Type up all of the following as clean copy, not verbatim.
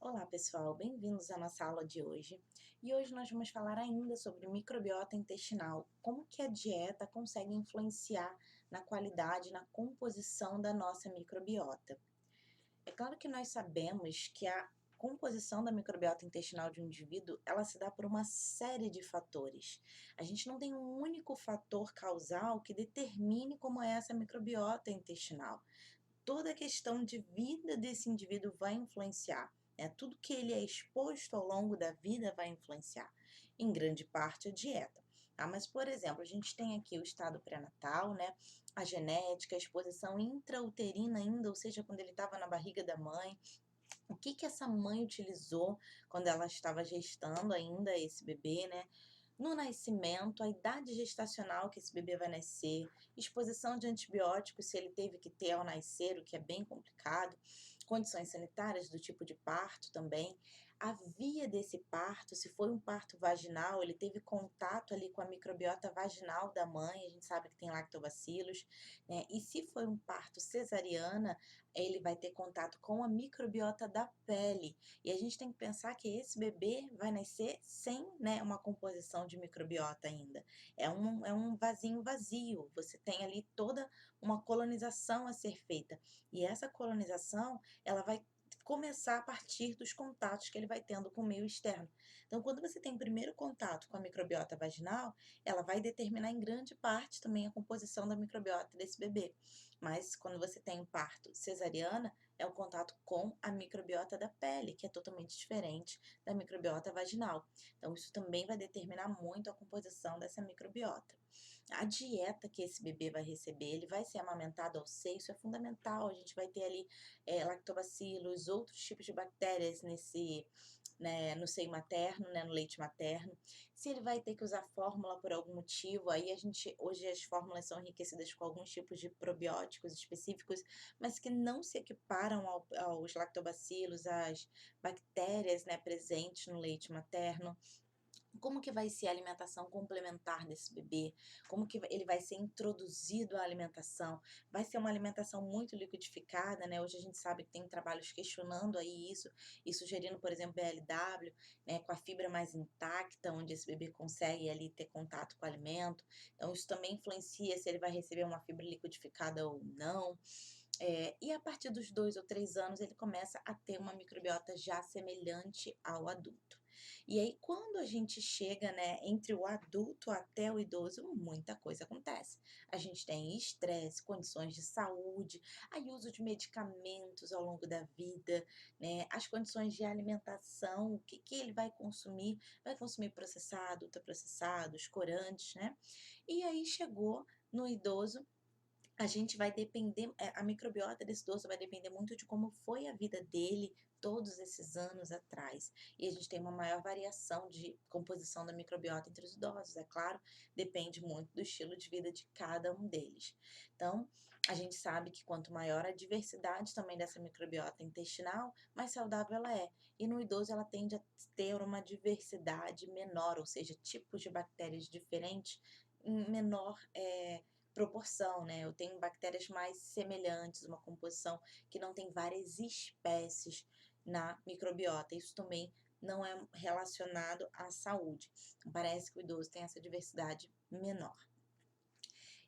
Olá pessoal, bem-vindos à nossa aula de hoje. E hoje nós vamos falar ainda sobre microbiota intestinal, como que a dieta consegue influenciar na qualidade, na composição da nossa microbiota. É claro que nós sabemos que a composição da microbiota intestinal de um indivíduo, ela se dá por uma série de fatores. A gente não tem um único fator causal que determine como é essa microbiota intestinal. Toda a questão de vida desse indivíduo vai influenciar. Tudo que ele é exposto ao longo da vida vai influenciar, em grande parte a dieta. Mas, por exemplo, a gente tem aqui o estado pré-natal, né? A genética, a exposição intrauterina ainda, ou seja, quando ele estava na barriga da mãe, o que que essa mãe utilizou quando ela estava gestando ainda esse bebê, né? No nascimento, a idade gestacional que esse bebê vai nascer, exposição de antibióticos, se ele teve que ter ao nascer, o que é bem complicado, condições sanitárias do tipo de parto também, a via desse parto, se foi um parto vaginal, ele teve contato ali com a microbiota vaginal da mãe, a gente sabe que tem lactobacilos, né? E se foi um parto cesariana, ele vai ter contato com a microbiota da pele. E a gente tem que pensar que esse bebê vai nascer sem, né, uma composição de microbiota ainda. É um vasinho vazio. Você tem ali toda uma colonização a ser feita. E essa colonização, ela vai começar a partir dos contatos que ele vai tendo com o meio externo. Então, quando você tem o primeiro contato com a microbiota vaginal, ela vai determinar em grande parte também a composição da microbiota desse bebê. Mas quando você tem um parto cesariana, é o contato com a microbiota da pele, que é totalmente diferente da microbiota vaginal. Então, isso também vai determinar muito a composição dessa microbiota. A dieta que esse bebê vai receber, ele vai ser amamentado ao seio, isso é fundamental. A gente vai ter ali lactobacilos, outros tipos de bactérias nesse, né, no seio materno, né, no leite materno. Se ele vai ter que usar fórmula por algum motivo, aí hoje as fórmulas são enriquecidas com alguns tipos de probióticos específicos, mas que não se equiparam aos lactobacilos, às bactérias, né, presentes no leite materno. Como que vai ser a alimentação complementar desse bebê? Como que ele vai ser introduzido à alimentação? Vai ser uma alimentação muito liquidificada, né? Hoje a gente sabe que tem trabalhos questionando aí isso e sugerindo, por exemplo, BLW, né, com a fibra mais intacta, onde esse bebê consegue ali ter contato com o alimento. Então isso também influencia se ele vai receber uma fibra liquidificada ou não. E a partir dos 2 ou 3 anos ele começa a ter uma microbiota já semelhante ao adulto. E aí quando a gente chega, né, entre o adulto até o idoso, muita coisa acontece. A gente tem estresse, condições de saúde, aí uso de medicamentos ao longo da vida, né, as condições de alimentação, o que que ele vai consumir processado, ultraprocessados, corantes, né. E aí chegou no idoso, a gente vai depender, a microbiota desse idoso vai depender muito de como foi a vida dele todos esses anos atrás. E a gente tem uma maior variação de composição da microbiota entre os idosos, é claro, depende muito do estilo de vida de cada um deles. Então, a gente sabe que quanto maior a diversidade também dessa microbiota intestinal, mais saudável ela é. E no idoso ela tende a ter uma diversidade menor, ou seja, tipos de bactérias diferentes em menor proporção, né? Eu tenho bactérias mais semelhantes, uma composição que não tem várias espécies na microbiota. Isso também não é relacionado à saúde. Então, parece que o idoso tem essa diversidade menor.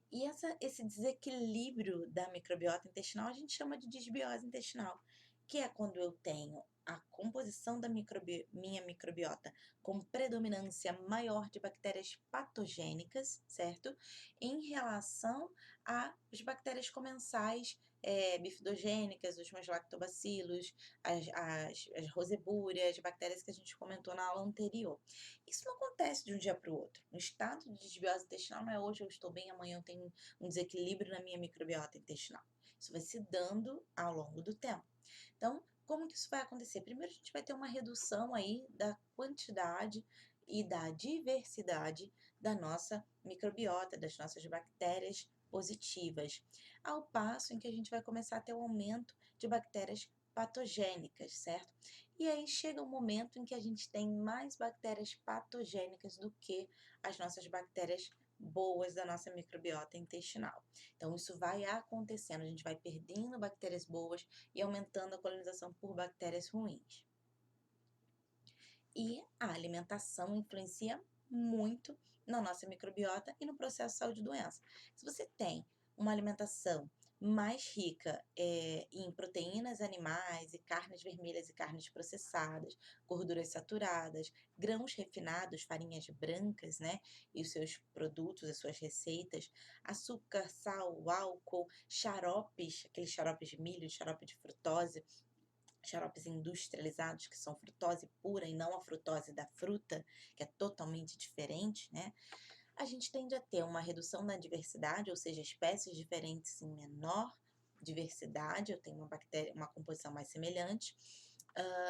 E esse desequilíbrio da microbiota intestinal a gente chama de disbiose intestinal, que é quando eu tenho a composição da minha microbiota com predominância maior de bactérias patogênicas, certo? Em relação às bactérias comensais, bifidogênicas, os meus lactobacilos, as rosebúrias, as bactérias que a gente comentou na aula anterior. Isso não acontece de um dia para o outro. Um estado de desbiose intestinal não é hoje eu estou bem, amanhã eu tenho um desequilíbrio na minha microbiota intestinal. Isso vai se dando ao longo do tempo. Então, como que isso vai acontecer? Primeiro, a gente vai ter uma redução aí da quantidade e da diversidade da nossa microbiota, das nossas bactérias positivas, ao passo em que a gente vai começar a ter um aumento de bactérias patogênicas, certo? E aí chega um momento em que a gente tem mais bactérias patogênicas do que as nossas bactérias boas da nossa microbiota intestinal. Então, isso vai acontecendo, a gente vai perdendo bactérias boas e aumentando a colonização por bactérias ruins. E a alimentação influencia muito na nossa microbiota e no processo de saúde e doença. Se você tem uma alimentação mais rica em proteínas animais e carnes vermelhas e carnes processadas, gorduras saturadas, grãos refinados, farinhas brancas, né, e os seus produtos, as suas receitas, açúcar, sal, álcool, xaropes, aqueles xaropes de milho, xarope de frutose, xaropes industrializados, que são frutose pura e não a frutose da fruta, que é totalmente diferente, né? A gente tende a ter uma redução da diversidade, ou seja, espécies diferentes em menor diversidade, eu tenho uma bactéria, uma composição mais semelhante,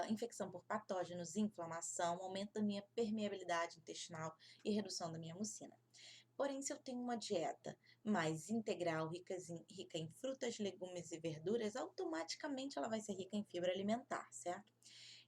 infecção por patógenos, inflamação, aumento da minha permeabilidade intestinal e redução da minha mucina. Porém, se eu tenho uma dieta mais integral, rica em frutas, legumes e verduras, automaticamente ela vai ser rica em fibra alimentar, certo?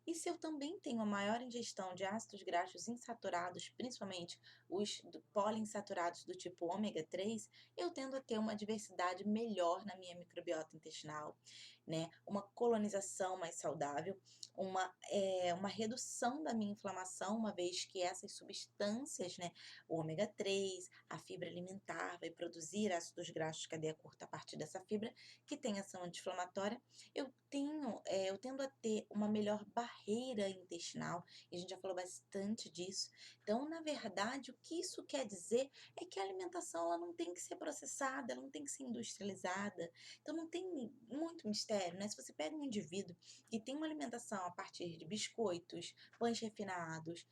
E se eu também tenho a maior ingestão de ácidos graxos insaturados, principalmente os poliinsaturados do tipo ômega 3, eu tendo a ter uma diversidade melhor na minha microbiota intestinal, né? Uma colonização mais saudável, uma redução da minha inflamação, uma vez que essas substâncias, né, o ômega 3, a fibra alimentar, vai produzir ácidos graxos de cadeia curta a partir dessa fibra, que tem ação anti-inflamatória. Eu tendo a ter uma melhor barreira intestinal, e a gente já falou bastante disso. Então, na verdade, o que isso quer dizer é que a alimentação ela não tem que ser processada, ela não tem que ser industrializada. Então, não tem muito mistério, né? Se você pega um indivíduo que tem uma alimentação a partir de biscoitos, pães refinados,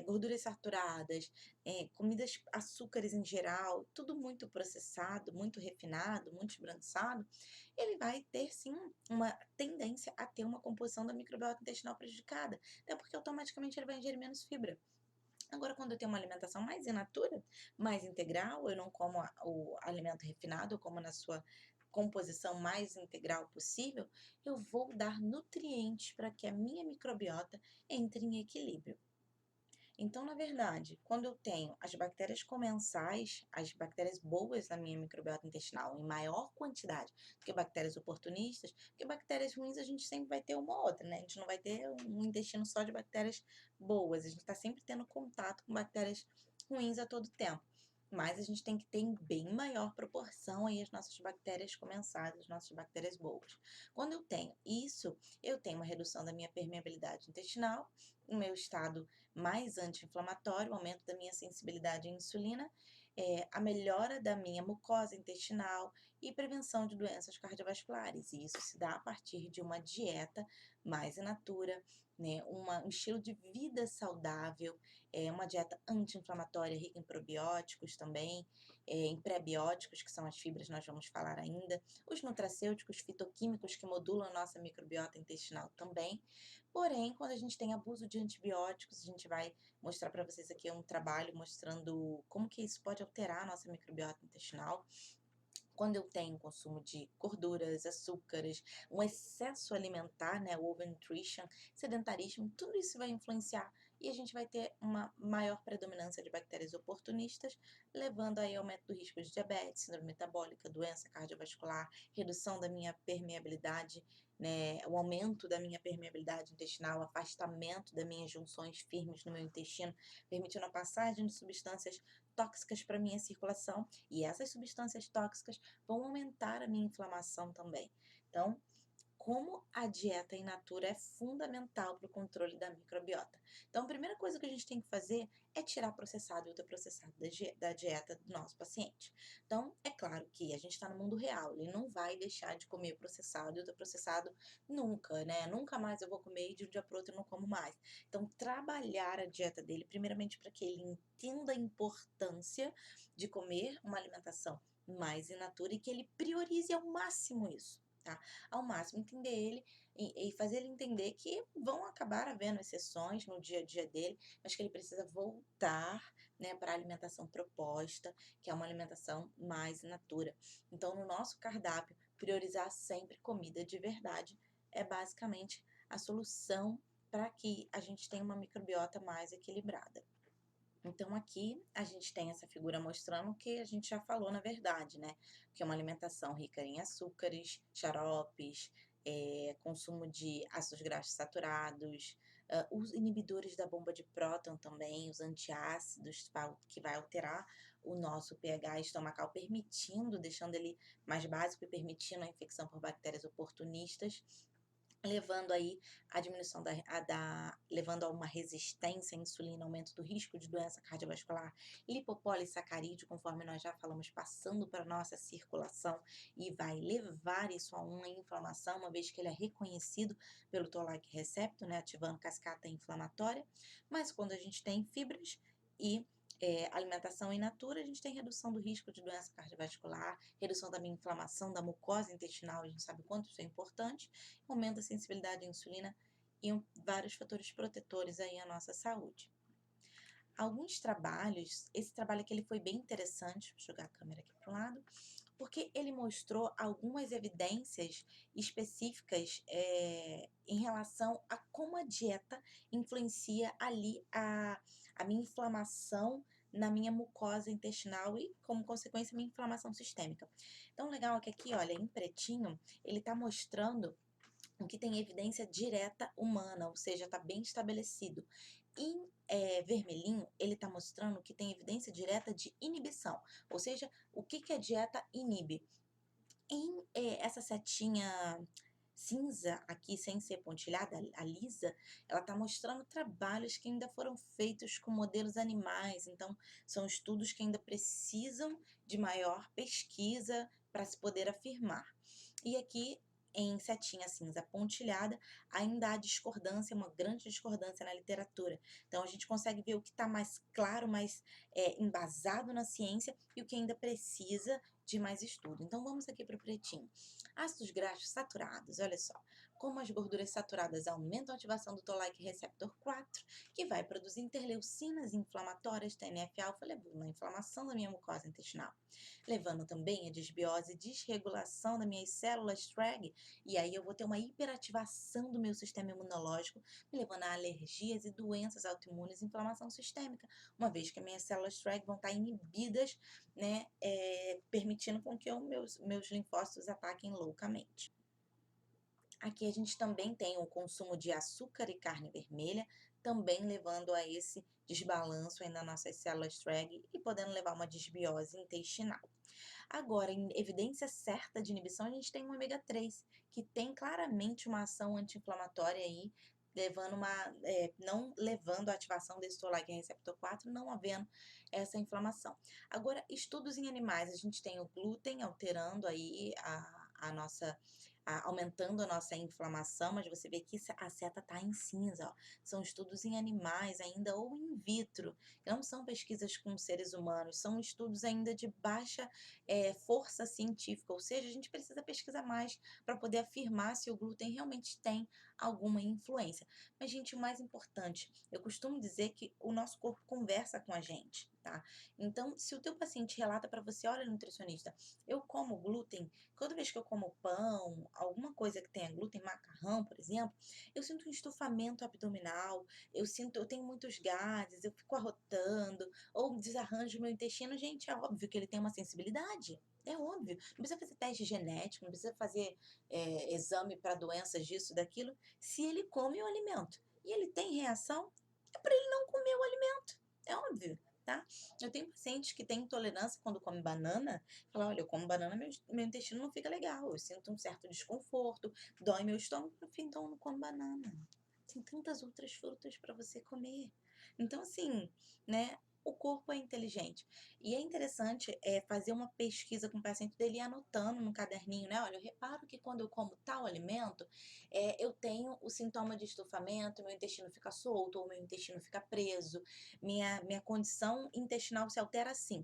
gorduras saturadas, comidas, açúcares em geral, tudo muito processado, muito refinado, muito esbranquiçado, ele vai ter sim uma tendência a ter uma composição da microbiota intestinal prejudicada, até porque automaticamente ele vai ingerir menos fibra. Agora, quando eu tenho uma alimentação mais in natura, mais integral, eu não como o alimento refinado, eu como na sua composição mais integral possível, eu vou dar nutrientes para que a minha microbiota entre em equilíbrio. Então, na verdade, quando eu tenho as bactérias comensais, as bactérias boas na minha microbiota intestinal em maior quantidade do que bactérias oportunistas, porque bactérias ruins a gente sempre vai ter uma ou outra, né? A gente não vai ter um intestino só de bactérias boas, a gente está sempre tendo contato com bactérias ruins a todo tempo. Mas a gente tem que ter em bem maior proporção aí as nossas bactérias comensais, as nossas bactérias boas. Quando eu tenho isso, eu tenho uma redução da minha permeabilidade intestinal, o meu estado mais anti-inflamatório, o aumento da minha sensibilidade à insulina, a melhora da minha mucosa intestinal e prevenção de doenças cardiovasculares. E isso se dá a partir de uma dieta mais in natura, né, um estilo de vida saudável, uma dieta anti-inflamatória rica em probióticos também, em prebióticos, que são as fibras, nós vamos falar ainda, os nutracêuticos fitoquímicos que modulam a nossa microbiota intestinal também. Porém, quando a gente tem abuso de antibióticos, a gente vai mostrar para vocês aqui um trabalho mostrando como que isso pode alterar a nossa microbiota intestinal. Quando eu tenho consumo de gorduras, açúcares, um excesso alimentar, né, o overnutrition, sedentarismo, tudo isso vai influenciar e a gente vai ter uma maior predominância de bactérias oportunistas, levando aí ao aumento do risco de diabetes, síndrome metabólica, doença cardiovascular, redução da minha permeabilidade, né, o aumento da minha permeabilidade intestinal, afastamento das minhas junções firmes no meu intestino, permitindo a passagem de substâncias tóxicas para minha circulação, e essas substâncias tóxicas vão aumentar a minha inflamação também. Então, como a dieta in natura é fundamental para o controle da microbiota. Então, a primeira coisa que a gente tem que fazer é tirar processado e ultraprocessado da dieta do nosso paciente. Então, é claro que a gente está no mundo real, ele não vai deixar de comer processado e ultraprocessado nunca, né? Nunca mais eu vou comer e de um dia para outro eu não como mais. Então, trabalhar a dieta dele, primeiramente para que ele entenda a importância de comer uma alimentação mais in natura e que ele priorize ao máximo isso. Tá? Ao máximo, entender ele e fazer ele entender que vão acabar havendo exceções no dia a dia dele, mas que ele precisa voltar, né, para a alimentação proposta, que é uma alimentação mais in natura. Então, no nosso cardápio, priorizar sempre comida de verdade é basicamente a solução para que a gente tenha uma microbiota mais equilibrada. Então, aqui a gente tem essa figura mostrando o que a gente já falou, na verdade, né? Que é uma alimentação rica em açúcares, xaropes, consumo de ácidos graxos saturados, Os inibidores da bomba de próton também, os antiácidos, que vai alterar o nosso pH estomacal, deixando ele mais básico e permitindo a infecção por bactérias oportunistas, levando aí a diminuição levando a uma resistência à insulina, aumento do risco de doença cardiovascular, lipopolissacarídeo, conforme nós já falamos, passando para a nossa circulação e vai levar isso a uma inflamação, uma vez que ele é reconhecido pelo Toll-like receptor, né, ativando cascata inflamatória. Mas quando a gente tem fibras e alimentação in natura, a gente tem redução do risco de doença cardiovascular, redução da inflamação da mucosa intestinal, a gente sabe o quanto isso é importante, aumenta a sensibilidade à insulina e vários fatores protetores aí à nossa saúde. Alguns trabalhos, esse trabalho aqui ele foi bem interessante, vou jogar a câmera aqui para o lado, porque ele mostrou algumas evidências específicas em relação a como a dieta influencia ali a minha inflamação na minha mucosa intestinal e, como consequência, minha inflamação sistêmica. Então, legal é que aqui, olha, em pretinho, ele está mostrando o que tem evidência direta humana, ou seja, está bem estabelecido. Em vermelhinho, ele está mostrando que tem evidência direta de inibição, ou seja, o que a dieta inibe. Em essa setinha cinza aqui, sem ser pontilhada, a lisa, ela está mostrando trabalhos que ainda foram feitos com modelos animais, então são estudos que ainda precisam de maior pesquisa para se poder afirmar. E aqui, em setinha cinza pontilhada, ainda há discordância, uma grande discordância na literatura. Então, a gente consegue ver o que está mais claro, mais embasado na ciência e o que ainda precisa de mais estudo. Então, vamos aqui para o pretinho. Ácidos graxos saturados, olha só. Como as gorduras saturadas aumentam a ativação do Toll-like receptor 4, que vai produzir interleucinas inflamatórias, TNF-alfa, levando à inflamação da minha mucosa intestinal, levando também a desbiose e desregulação das minhas células TREG, e aí eu vou ter uma hiperativação do meu sistema imunológico, me levando a alergias e doenças autoimunes e inflamação sistêmica, uma vez que as minhas células TREG vão estar inibidas, né, permitindo com que meus linfócitos ataquem loucamente. Aqui a gente também tem o consumo de açúcar e carne vermelha, também levando a esse desbalanço aí nas nossas células TREG e podendo levar a uma desbiose intestinal. Agora, em evidência certa de inibição, a gente tem o ômega 3, que tem claramente uma ação anti-inflamatória aí, não levando a ativação desse Toll-like receptor 4, não havendo essa inflamação. Agora, estudos em animais, a gente tem o glúten alterando aí aumentando a nossa inflamação, mas você vê que a seta está em cinza, ó. São estudos em animais ainda ou in vitro, não são pesquisas com seres humanos, são estudos ainda de baixa força científica, ou seja, a gente precisa pesquisar mais para poder afirmar se o glúten realmente tem alguma influência. Mas, gente, o mais importante, eu costumo dizer que o nosso corpo conversa com a gente, tá? Então, se o teu paciente relata para você, olha, nutricionista, eu como glúten, toda vez que eu como pão, alguma coisa que tenha glúten, macarrão, por exemplo, eu sinto um estufamento abdominal, eu tenho muitos gases, eu fico arrotando, ou desarranjo meu intestino. Gente, é óbvio que ele tem uma sensibilidade. É óbvio. Não precisa fazer teste genético, não precisa fazer exame para doenças disso, daquilo. Se ele come o alimento e ele tem reação, é para ele não comer o alimento. É óbvio, tá? Eu tenho pacientes que têm intolerância quando comem banana. Fala, olha, eu como banana, meu intestino não fica legal. Eu sinto um certo desconforto, dói meu estômago, então eu não como banana. Tem tantas outras frutas para você comer. Então, assim, né? O corpo é inteligente. E é interessante fazer uma pesquisa com o paciente dele e anotando no caderninho, né? Olha, eu reparo que quando eu como tal alimento, eu tenho o sintoma de estufamento, meu intestino fica solto ou meu intestino fica preso, minha condição intestinal se altera assim.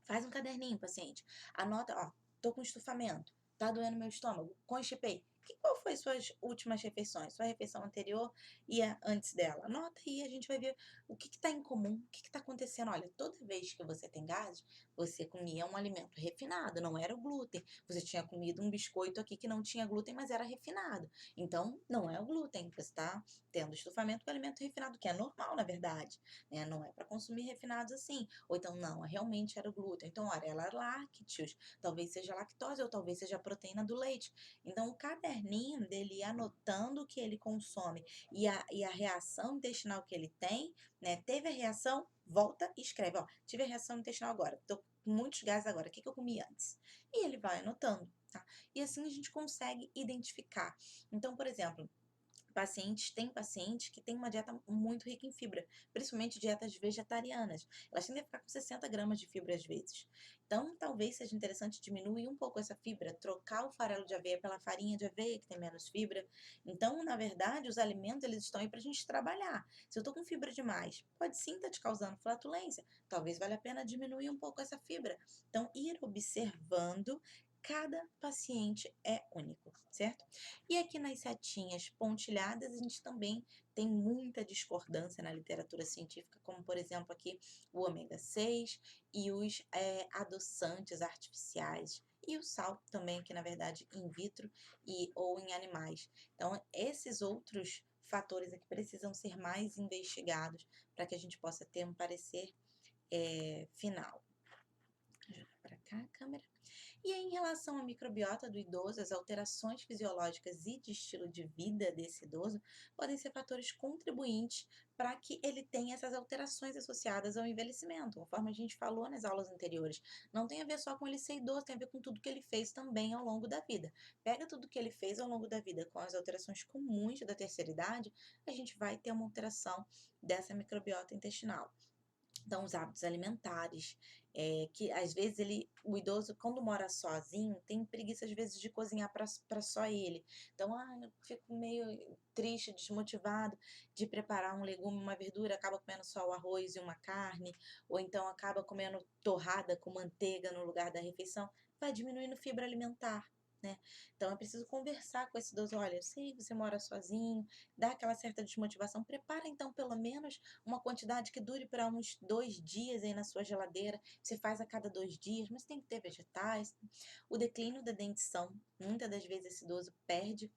Faz um caderninho, paciente. Anota, ó, tô com estufamento, tá doendo meu estômago, constipei. Qual foi suas últimas refeições? Sua refeição anterior e a antes dela? Anota aí, a gente vai ver o que está em comum, o que está acontecendo. Olha, toda vez que você tem gases, você comia um alimento refinado, não era o glúten. Você tinha comido um biscoito aqui que não tinha glúten, mas era refinado. Então, não é o glúten. Você está tendo estufamento com alimento refinado, que é normal, na verdade, né? Não é para consumir refinados assim. Ou então, não, realmente era o glúten. Então, olha, ela é lácteos, talvez seja lactose ou talvez seja a proteína do leite. Então, o caderninho caderninho dele ir anotando o que ele consome e a reação intestinal que ele tem, né? Teve a reação, volta e escreve, ó, tive a reação intestinal agora, tô com muitos gases agora, o que que eu comi antes? E ele vai anotando, tá? E assim a gente consegue identificar. Então, por exemplo, tem pacientes que têm uma dieta muito rica em fibra, principalmente dietas vegetarianas. Elas tendem a ficar com 60 gramas de fibra às vezes. Então, talvez seja interessante diminuir um pouco essa fibra, trocar o farelo de aveia pela farinha de aveia, que tem menos fibra. Então, na verdade, os alimentos eles estão aí para a gente trabalhar. Se eu estou com fibra demais, pode sim estar te causando flatulência. Talvez valha a pena diminuir um pouco essa fibra. Então, ir observando. Cada paciente é único, certo? E aqui nas setinhas pontilhadas, a gente também tem muita discordância na literatura científica, como por exemplo aqui o ômega 6 e os adoçantes artificiais. E o sal também, que na verdade in vitro ou em animais. Então, esses outros fatores aqui precisam ser mais investigados para que a gente possa ter um parecer final. Para cá, a câmera. E aí, em relação à microbiota do idoso, as alterações fisiológicas e de estilo de vida desse idoso podem ser fatores contribuintes para que ele tenha essas alterações associadas ao envelhecimento, conforme a gente falou nas aulas anteriores. Não tem a ver só com ele ser idoso, tem a ver com tudo que ele fez também ao longo da vida. Pega tudo que ele fez ao longo da vida com as alterações comuns da terceira idade, a gente vai ter uma alteração dessa microbiota intestinal. Então, os hábitos alimentares, que às vezes o idoso, quando mora sozinho, tem preguiça às vezes de cozinhar para só ele. Então, eu fico meio triste, desmotivado de preparar um legume, uma verdura, acaba comendo só o arroz e uma carne, ou então acaba comendo torrada com manteiga no lugar da refeição, vai diminuindo fibra alimentar. Né? Então é preciso conversar com esse idoso, olha, eu sei que você mora sozinho, dá aquela certa desmotivação, prepara então pelo menos uma quantidade que dure para uns 2 dias aí na sua geladeira. Você faz a cada 2 dias, mas tem que ter vegetais. O declínio da dentição, muitas das vezes esse idoso perde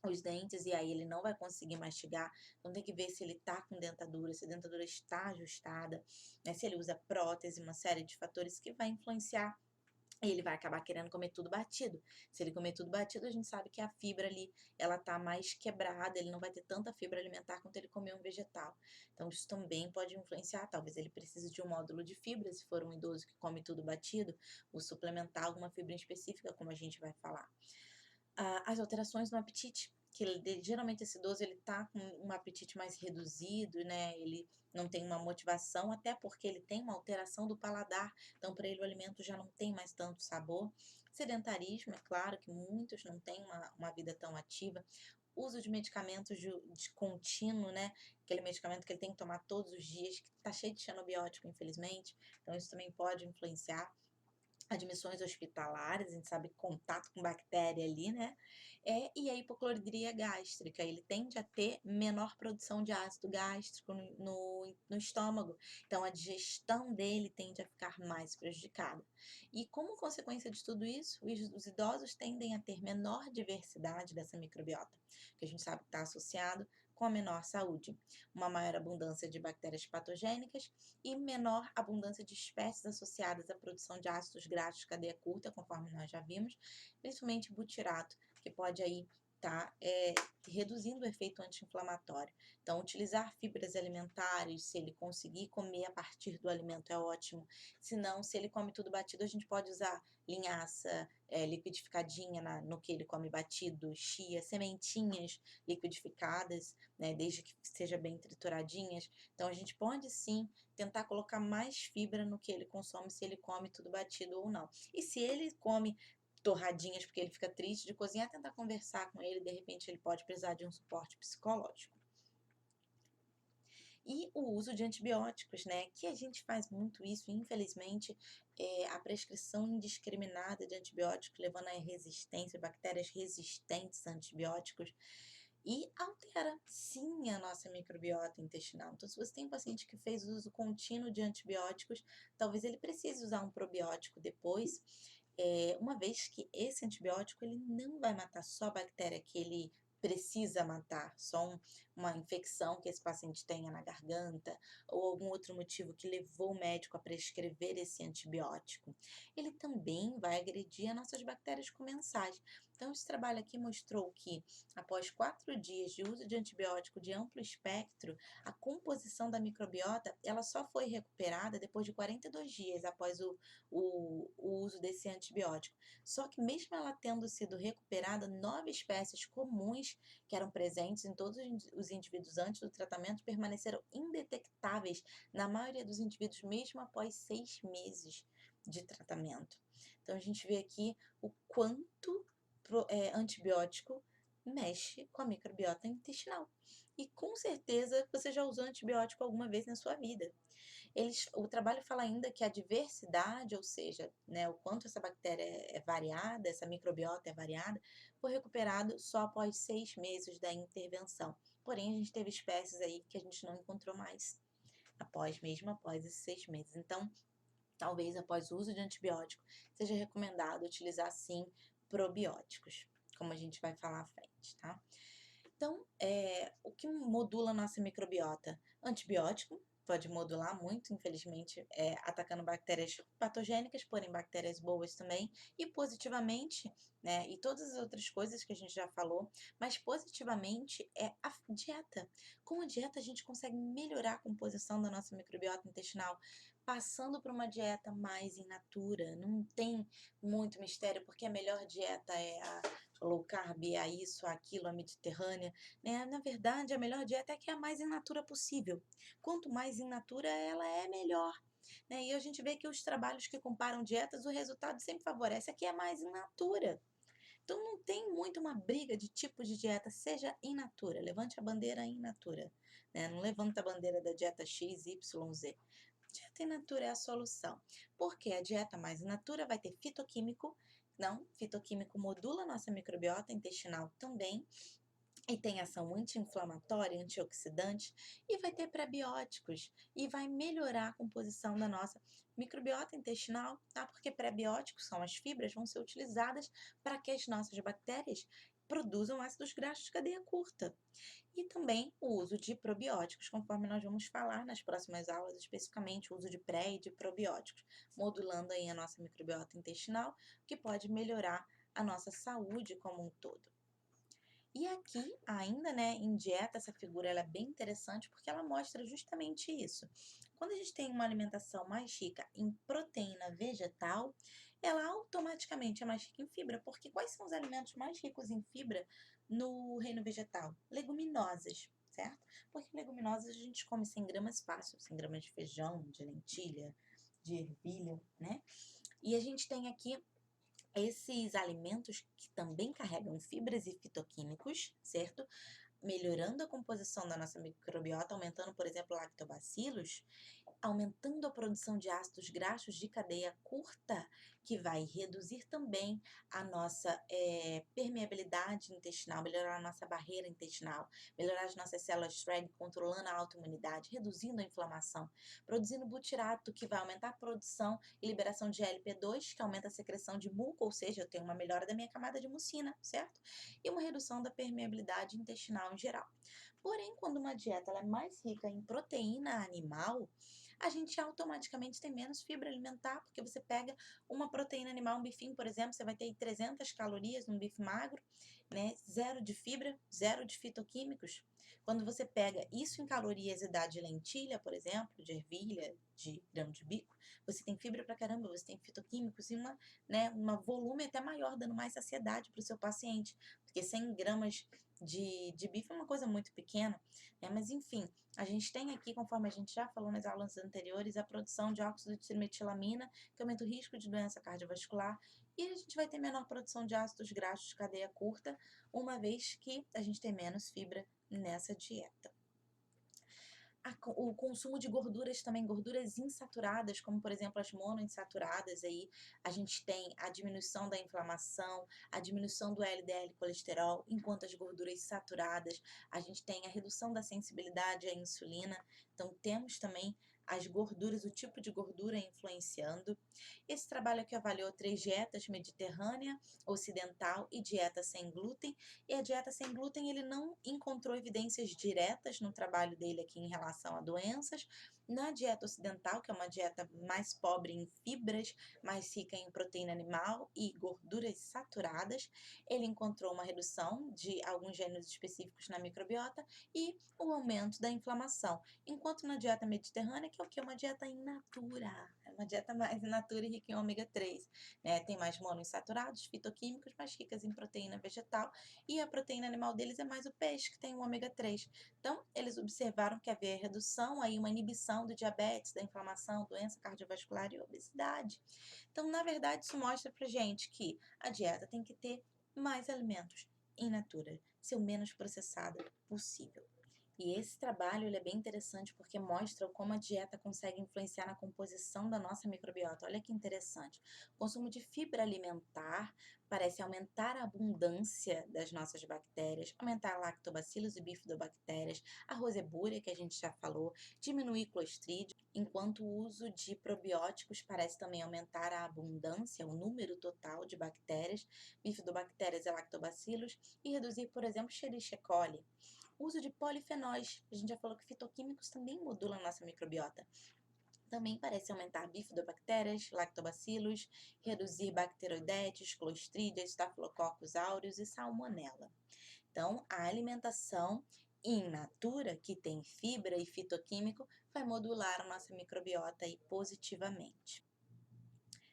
os dentes e aí ele não vai conseguir mastigar. Então tem que ver se ele está com dentadura, se a dentadura está ajustada, né? Se ele usa prótese, uma série de fatores que vai influenciar. Ele vai acabar querendo comer tudo batido. Se ele comer tudo batido, a gente sabe que a fibra ali, ela tá mais quebrada, ele não vai ter tanta fibra alimentar quanto ele comer um vegetal. Então, isso também pode influenciar. Talvez ele precise de um módulo de fibra, se for um idoso que come tudo batido, ou suplementar alguma fibra específica, como a gente vai falar. As alterações no apetite, que geralmente esse idoso ele tá com um apetite mais reduzido, né? Ele não tem uma motivação, até porque ele tem uma alteração do paladar, então para ele o alimento já não tem mais tanto sabor. Sedentarismo, é claro que muitos não têm uma vida tão ativa. Uso de medicamentos de contínuo, né? Aquele medicamento que ele tem que tomar todos os dias, que tá cheio de xenobiótico, infelizmente. Então isso também pode influenciar. Admissões hospitalares, a gente sabe contato com bactéria ali, né? E a hipocloridria gástrica, ele tende a ter menor produção de ácido gástrico no estômago, então a digestão dele tende a ficar mais prejudicada. E como consequência de tudo isso, os idosos tendem a ter menor diversidade dessa microbiota, que a gente sabe que está associado com a menor saúde, uma maior abundância de bactérias patogênicas e menor abundância de espécies associadas à produção de ácidos graxos de cadeia curta, conforme nós já vimos, principalmente butirato, que pode aí estar reduzindo o efeito anti-inflamatório. Então, utilizar fibras alimentares, se ele conseguir comer a partir do alimento é ótimo. Se não, se ele come tudo batido, a gente pode usar linhaça liquidificadinha no que ele come batido, chia, sementinhas liquidificadas, né, desde que seja bem trituradinhas. Então, a gente pode sim tentar colocar mais fibra no que ele consome, se ele come tudo batido ou não. E se ele come torradinhas porque ele fica triste de cozinhar, tentar conversar com ele, de repente ele pode precisar de um suporte psicológico. E o uso de antibióticos, né? Que a gente faz muito isso, infelizmente, a prescrição indiscriminada de antibióticos, levando à resistência, bactérias resistentes a antibióticos, e altera, sim, a nossa microbiota intestinal. Então, se você tem um paciente que fez uso contínuo de antibióticos, talvez ele precise usar um probiótico depois, uma vez que esse antibiótico ele não vai matar só a bactéria que ele precisa matar, só uma infecção que esse paciente tenha na garganta ou algum outro motivo que levou o médico a prescrever esse antibiótico. Ele também vai agredir as nossas bactérias comensais. Então, esse trabalho aqui mostrou que, após 4 dias de uso de antibiótico de amplo espectro, a composição da microbiota, ela só foi recuperada depois de 42 dias após o uso desse antibiótico. Só que mesmo ela tendo sido recuperada, 9 espécies comuns que eram presentes em todos os indivíduos antes do tratamento permaneceram indetectáveis na maioria dos indivíduos, mesmo após 6 meses de tratamento. Então, a gente vê aqui o quanto antibiótico mexe com a microbiota intestinal. E com certeza você já usou antibiótico alguma vez na sua vida. O trabalho fala ainda que a diversidade, ou seja, né, o quanto essa bactéria é variada, essa microbiota é variada, foi recuperado só após 6 meses da intervenção. Porém, a gente teve espécies aí que a gente não encontrou mais, mesmo após esses 6 meses. Então, talvez após o uso de antibiótico, seja recomendado utilizar sim probióticos, como a gente vai falar à frente, tá? Então, o que modula a nossa microbiota? Antibiótico, pode modular muito, infelizmente, atacando bactérias patogênicas, porém bactérias boas também, e positivamente, né, e todas as outras coisas que a gente já falou, mas positivamente é a dieta. Com a dieta a gente consegue melhorar a composição da nossa microbiota intestinal, passando por uma dieta mais in natura. Não tem muito mistério, porque a melhor dieta é a low carb, a isso, a aquilo, a mediterrânea, né? Na verdade, a melhor dieta é que é a mais in natura possível. Quanto mais in natura ela é, melhor. Né? E a gente vê que os trabalhos que comparam dietas, o resultado sempre favorece a que é mais in natura. Então não tem muito uma briga de tipo de dieta, seja in natura, levante a bandeira in natura, né? Não levanta a bandeira da dieta X, Y, Z. Dieta in natura é a solução, porque a dieta mais in natura vai ter fitoquímico, não, fitoquímico modula a nossa microbiota intestinal também, e tem ação anti-inflamatória, antioxidante, e vai ter prebióticos, e vai melhorar a composição da nossa microbiota intestinal, tá? Porque prebióticos são as fibras, vão ser utilizadas para que as nossas bactérias produzam ácidos graxos de cadeia curta. E também o uso de probióticos, conforme nós vamos falar nas próximas aulas, especificamente o uso de pré e de probióticos, modulando aí a nossa microbiota intestinal, que pode melhorar a nossa saúde como um todo. E aqui, ainda, né, em dieta, essa figura ela é bem interessante porque ela mostra justamente isso. Quando a gente tem uma alimentação mais rica em proteína vegetal, ela automaticamente é mais rica em fibra, porque quais são os alimentos mais ricos em fibra no reino vegetal? Leguminosas, certo? Porque leguminosas a gente come 100 gramas fácil, 100 gramas de feijão, de lentilha, de ervilha, né? E a gente tem aqui esses alimentos que também carregam fibras e fitoquímicos, certo? Melhorando a composição da nossa microbiota, aumentando, por exemplo, lactobacilos, aumentando a produção de ácidos graxos de cadeia curta, que vai reduzir também a nossa permeabilidade intestinal, melhorar a nossa barreira intestinal, melhorar as nossas células Treg, controlando a autoimunidade, reduzindo a inflamação, produzindo butirato, que vai aumentar a produção e liberação de GLP-2, que aumenta a secreção de muco, ou seja, eu tenho uma melhora da minha camada de mucina, certo? E uma redução da permeabilidade intestinal em geral. Porém, quando uma dieta ela é mais rica em proteína animal, a gente automaticamente tem menos fibra alimentar, porque você pega uma proteína animal, um bifinho, por exemplo, você vai ter 300 calorias num bife magro, né? Zero de fibra, zero de fitoquímicos. Quando você pega isso em calorias e dá de lentilha, por exemplo, de ervilha, de grão de bico, você tem fibra pra caramba, você tem fitoquímicos e uma volume até maior, dando mais saciedade para o seu paciente, porque 100 gramas de bife é uma coisa muito pequena, né? Mas enfim, a gente tem aqui, conforme a gente já falou nas aulas anteriores, a produção de óxido de trimetilamina, que aumenta o risco de doença cardiovascular, e a gente vai ter menor produção de ácidos graxos de cadeia curta, uma vez que a gente tem menos fibra nessa dieta. O consumo de gorduras também, gorduras insaturadas, como por exemplo as monoinsaturadas, aí a gente tem a diminuição da inflamação, a diminuição do LDL colesterol, enquanto as gorduras saturadas, a gente tem a redução da sensibilidade à insulina. Então temos também as gorduras, o tipo de gordura influenciando. Esse trabalho aqui avaliou 3 dietas: mediterrânea, ocidental e dieta sem glúten. E a dieta sem glúten ele não encontrou encontrou evidências diretas no trabalho dele aqui em relação a doenças. Na dieta ocidental, que é uma dieta mais pobre em fibras, mais rica em proteína animal e gorduras saturadas, ele encontrou uma redução de alguns gêneros específicos na microbiota e o aumento da inflamação. Enquanto na dieta mediterrânea, que é o que? Uma dieta in natura, é uma dieta mais in natura e rica em ômega 3, né? Tem mais monoinsaturados, fitoquímicos, mais ricas em proteína vegetal, e a proteína animal deles é mais o peixe, que tem o ômega 3. Então, eles observaram que havia redução, aí uma inibição do diabetes, da inflamação, doença cardiovascular e obesidade. Então, na verdade, isso mostra pra gente que a dieta tem que ter mais alimentos in natura, ser o menos processada possível. E esse trabalho ele é bem interessante porque mostra como a dieta consegue influenciar na composição da nossa microbiota. Olha que interessante. O consumo de fibra alimentar parece aumentar a abundância das nossas bactérias, aumentar lactobacilos e bifidobactérias, a rosebúria, que a gente já falou, diminuir clostrídio, enquanto o uso de probióticos parece também aumentar a abundância, o número total de bactérias, bifidobactérias e lactobacilos, e reduzir, por exemplo, Escherichia coli. O uso de polifenóis, a gente já falou que fitoquímicos também modulam a nossa microbiota. Também parece aumentar bifidobactérias, lactobacilos, reduzir bacteroidetes, clostridias, estafilococcus aureus e salmonella. Então, a alimentação in natura, que tem fibra e fitoquímico, vai modular a nossa microbiota aí positivamente.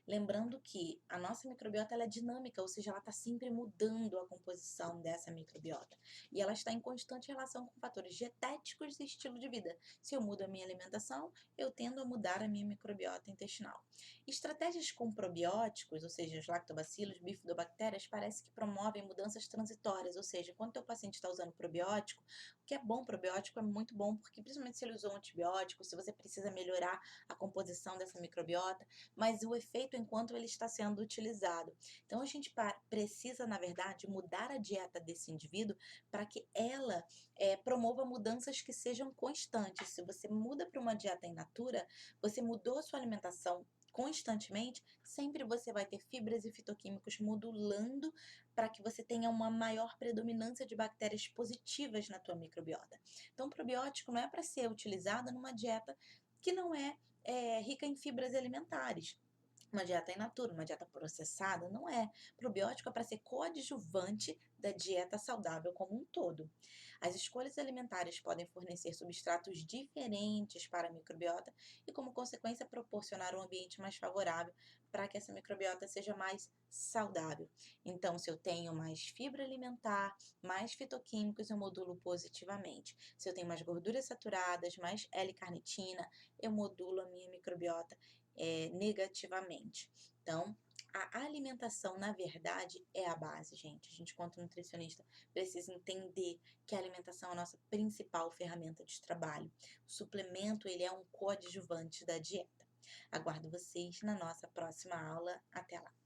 Lembrando que a nossa microbiota ela é dinâmica, ou seja, ela está sempre mudando a composição dessa microbiota. E ela está em constante relação com fatores dietéticos e estilo de vida. Se eu mudo a minha alimentação, eu tendo a mudar a minha microbiota intestinal. Estratégias com probióticos, ou seja, os lactobacilos, bifidobactérias, parece que promovem mudanças transitórias, ou seja, quando o paciente está usando probiótico, o que é bom probiótico é muito bom, porque principalmente se ele usou um antibiótico, se você precisa melhorar a composição dessa microbiota, mas o efeito enquanto ele está sendo utilizado. Então, a gente precisa, na verdade, mudar a dieta desse indivíduo para que ela promova mudanças que sejam constantes. Se você muda para uma dieta in natura, você mudou a sua alimentação constantemente, sempre você vai ter fibras e fitoquímicos modulando para que você tenha uma maior predominância de bactérias positivas na tua microbiota. Então, o probiótico não é para ser utilizado numa dieta que não é rica em fibras alimentares. Uma dieta in natura, uma dieta processada, não é. Probiótico é para ser coadjuvante da dieta saudável como um todo. As escolhas alimentares podem fornecer substratos diferentes para a microbiota e, como consequência, proporcionar um ambiente mais favorável para que essa microbiota seja mais saudável. Então, se eu tenho mais fibra alimentar, mais fitoquímicos, eu modulo positivamente. Se eu tenho mais gorduras saturadas, mais L-carnitina, eu modulo a minha microbiota negativamente. Então, a alimentação, na verdade, é a base, gente. A gente, quanto nutricionista, precisa entender que a alimentação é a nossa principal ferramenta de trabalho. O suplemento, ele é um coadjuvante da dieta. Aguardo vocês na nossa próxima aula. Até lá!